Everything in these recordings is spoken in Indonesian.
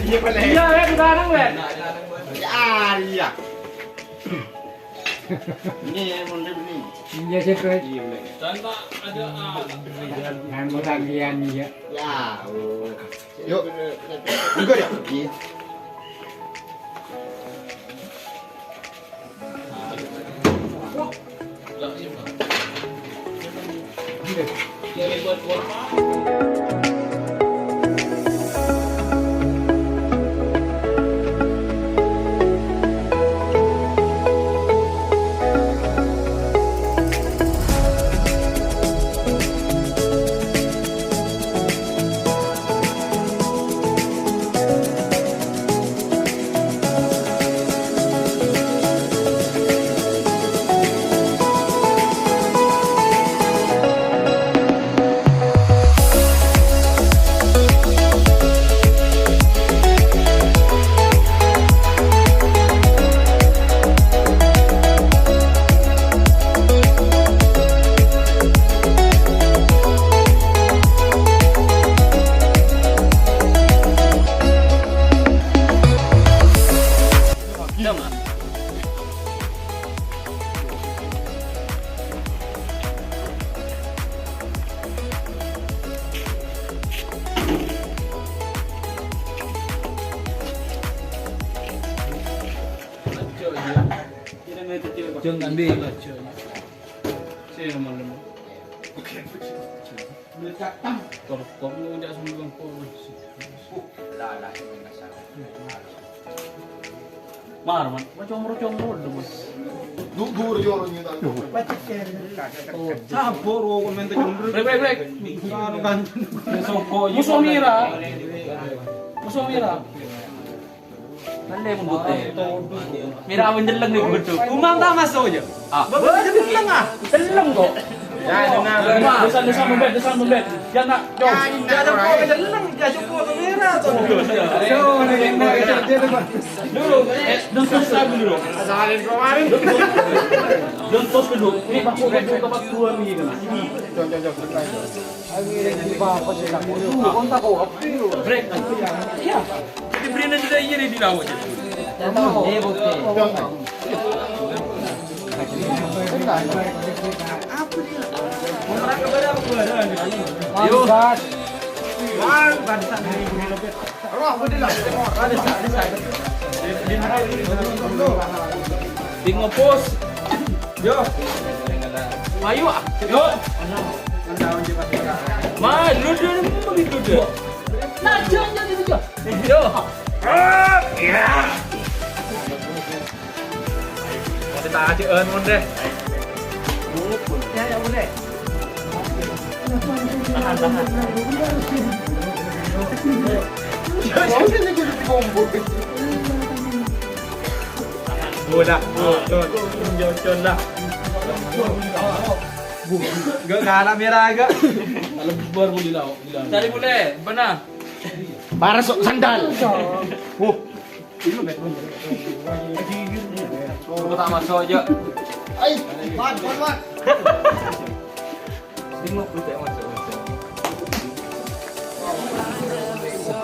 Iya pala. Iya, kita nang weh. Iya. Ini mundur nih. Iya sih. Contoh ada Yang bagian ya. Ya. Yuk. Enggak ya? Iya. Jadi buat jangan ambil. Saya nomor 5. Oke. Kok lu tidak sembuh kok. Lah. Mar, comro dulu. Dugur yo orangnya tadi. Sabor kok men gendut. Brek. Anu kan. Musuh Mira. Nande mun bote. Mira awan jeleng nih bodoh. Kumang ta masuk aja. Bapak aja bilang ah. Jeleng kok. Ya benar. Desa membet. Jangan nak. Ya ada kok jeleng, ya cukup kamera tuh. Yo, ini Dulu, don't post dulu. Asalin kemarin. Don't post dulu. Ini baku tempat keluar nih kan. Break. Iya. Jadi beri nanti dah ini di laut. Yo. Tinggal pos. Yo. Ayo. Yo. Ma, lu begitu deh. Nah, jangan gitu. Yo. Ya. Kita aja mon deh. Ya boleh. Udah, John dah. Gak kalah merah agak. Kalau bubar boleh lah. Cari boleh, benar. Para sok sandal. Tak masuk aja. Ai, mat. Tengok tu tak masuk.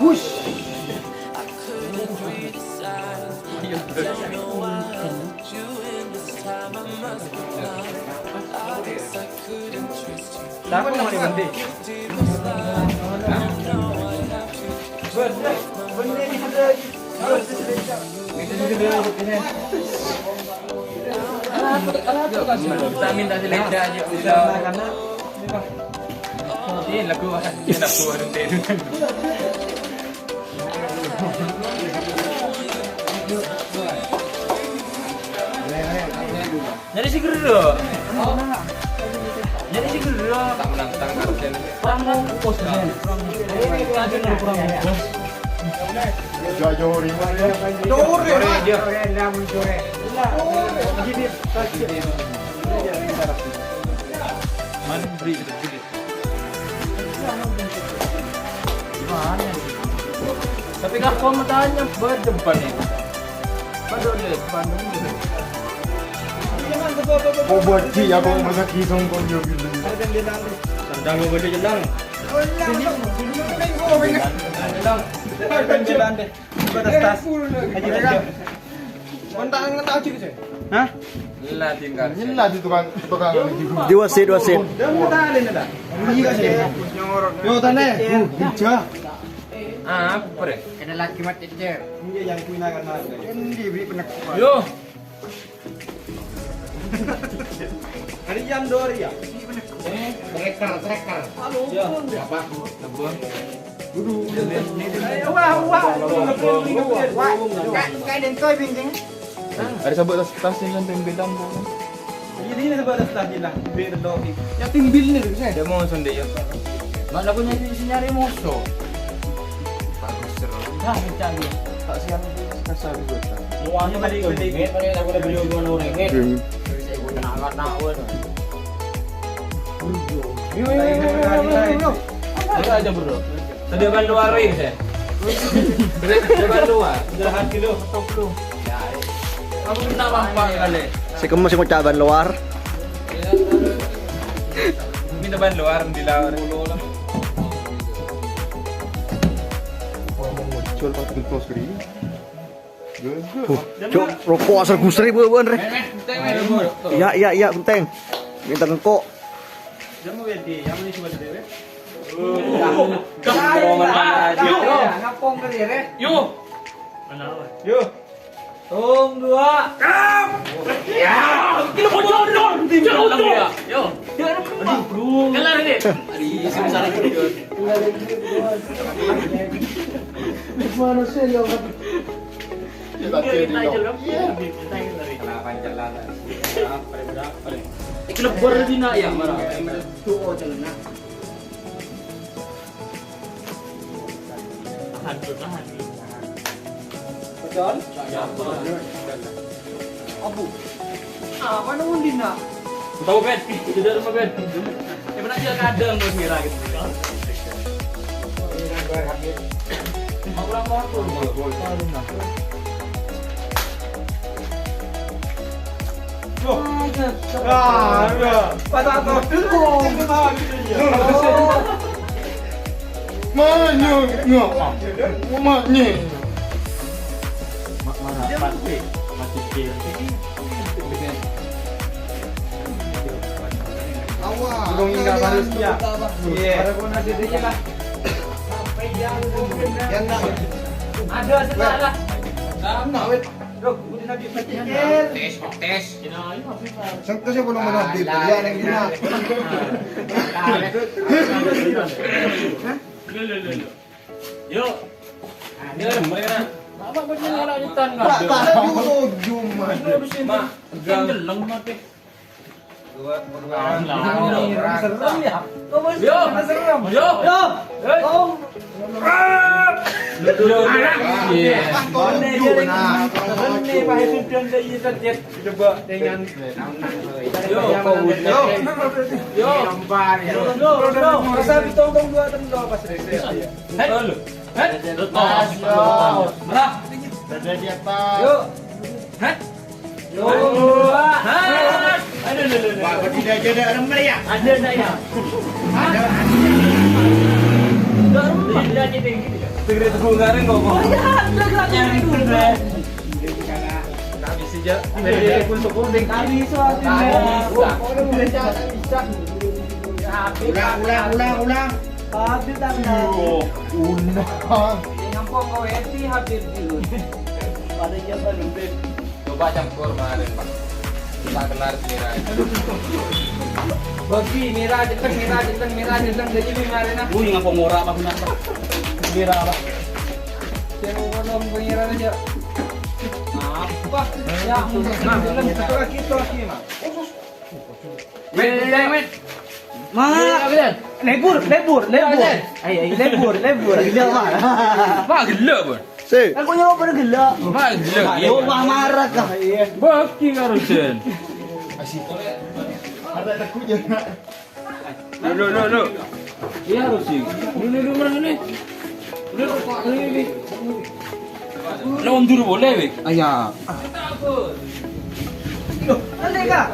Push. Siapa yang mau mandi? Vitamin dah selesai aja. Karena Ini lagu ada itu. Jadi si gero. Jadi si gero. Tak menantang kapten. Perang mau pos kan. Ini aja nak perang pos. Jajori. Mana beri itu. Gimana? Tapi kalau matanya berdepan ya. Padahal dia Bandung gitu. Kau buat sih ya kau masa kisong kau juga gitu. Sandang lo gede jelang. Hah? Latin Garcia. Nila di tukang Di wasit. Yo tane. Hija. Ah, apa deh? Kena laki mati dia. Ini beri penakut. Yo. Hari jam 2 ya? Tracker. Apa? Lebon. Cái đến coi bình tĩnh. Ada sabut tas ni lantai bidang bu. Jadi ini sebab dah setelah hilang. Biar doang. Ya tingbil ni tu saya. Dia mau sonde ya. Mana punya isi nyari musuh. Bagus seru. Dah mencari. Tak siang kasar juga. Uangnya balik. Aku dah beli 2 orang. Nak. Yo. Ada aja bro. Tadi ban luar ring saya. Tadi ban luar. Sudah kilo 40. Kamu minta apa kali? Si kamu masih ngucap ban luar. Minta ban luar di luar. Muncul pas close kiri. Cuk, rokok asal gusri buan re. Iya, penting. Minta ngkok. Jangan wedi, yang ini cuma dewe. Ngapong ke dia, Re? Yo. Yo. Tung 2. Ya, kilo bocor dong. Jangan lagi ya. Yo. Kalah ini. Sebesar itu. Mana sih yo? Kilo berdina ya marah. Betul? Abu. Mana undina? Tahu Ben? Tidak rumah Ben. Pernah dia kadang mau ngira gitu. Mau pulang motor. Patah dulu. Mana ngok? Mana? Belum hingga harusnya. Iya. Yang nak. Ada setelah. Nak wet. Tes. Sangka siya belum menang di dia yang gina. Yo. Dia mereka. Apa punya lanjutan Tak tak dulu cuma. Mak, Geleng mati. Serem ya. Yo. Yo. Coba dengan Masa ditong-tong 2 tendang pas Ada di atas. Pak, tidak ada orang meriah. Ada saya. Segera tunggu ngareng kok. Kami sejak dari pun kuning kami Ulang. Habis tanda. Unang. Ngampong kau eti habis dulu. Pada jam lebih. Coba campur kemarin, Pak. Kita kelar selera. Bagi merah jeteng jadi kemarin ah. Wih, ngapa murah apa kenapa? Merah apa? Saya mau ngomong pengiran aja. Apa? Ya, satu lagi mah. Met. Lebur. Gila mah. Pak gila, Bun. Si. Aku nyawa pada gila. Pak gila. Yo marah kah? Baki ngarusin. Ada takutnya. Lo. Iya harus sih. Ini mana nih? Ini. Lawan dulu boleh, Wik? Ayah. Ada kah?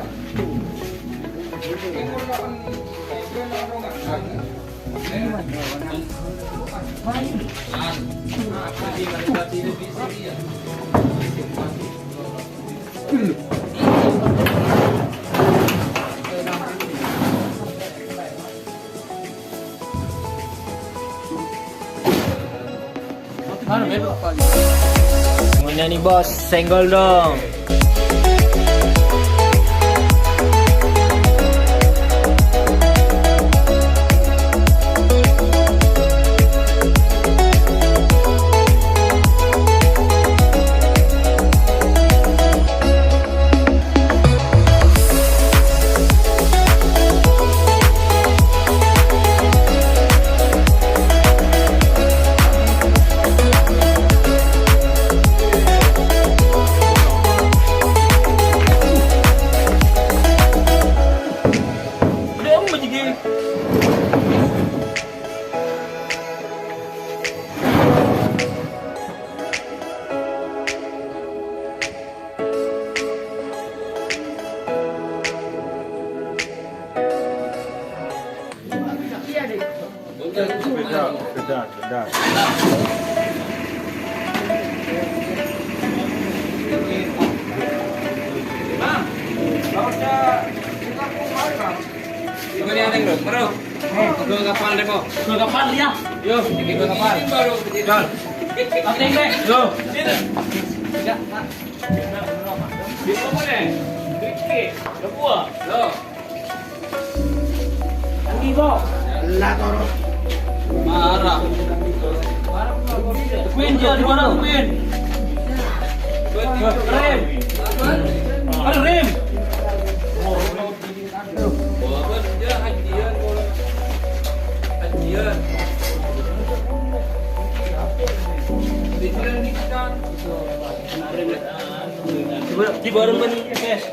Semuanya nih bos, senggol dong. Ikut yang tengok, baru. Ke kapal deh kok. Ke kapal ya. Yo, pergi ke kapal. Baru. Jalan. Kapten deh. Yo. Di mana deh? Riki, dua. Yo. Andi bo. Marah. Queen dia di mana Queen? Rem. Ada rem. Di baru men guys.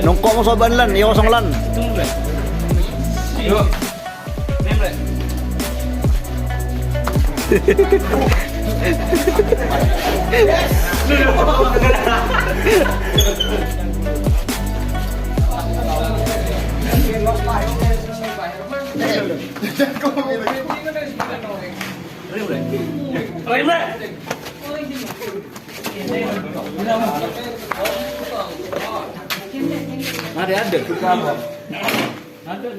Nongkok mo sa banlan, iyo sa lan. Yo. Nemre. Ada. Ada.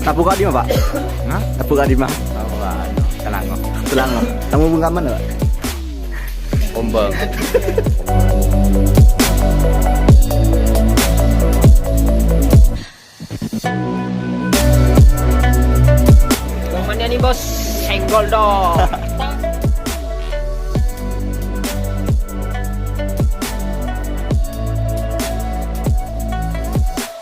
Tapu kadi mah, Pak? Hah? Tapu kadi mah? Selangor. Selangor. Tamu bunga mana, Pak? Ombak. Momennya nih bos, senggol dong.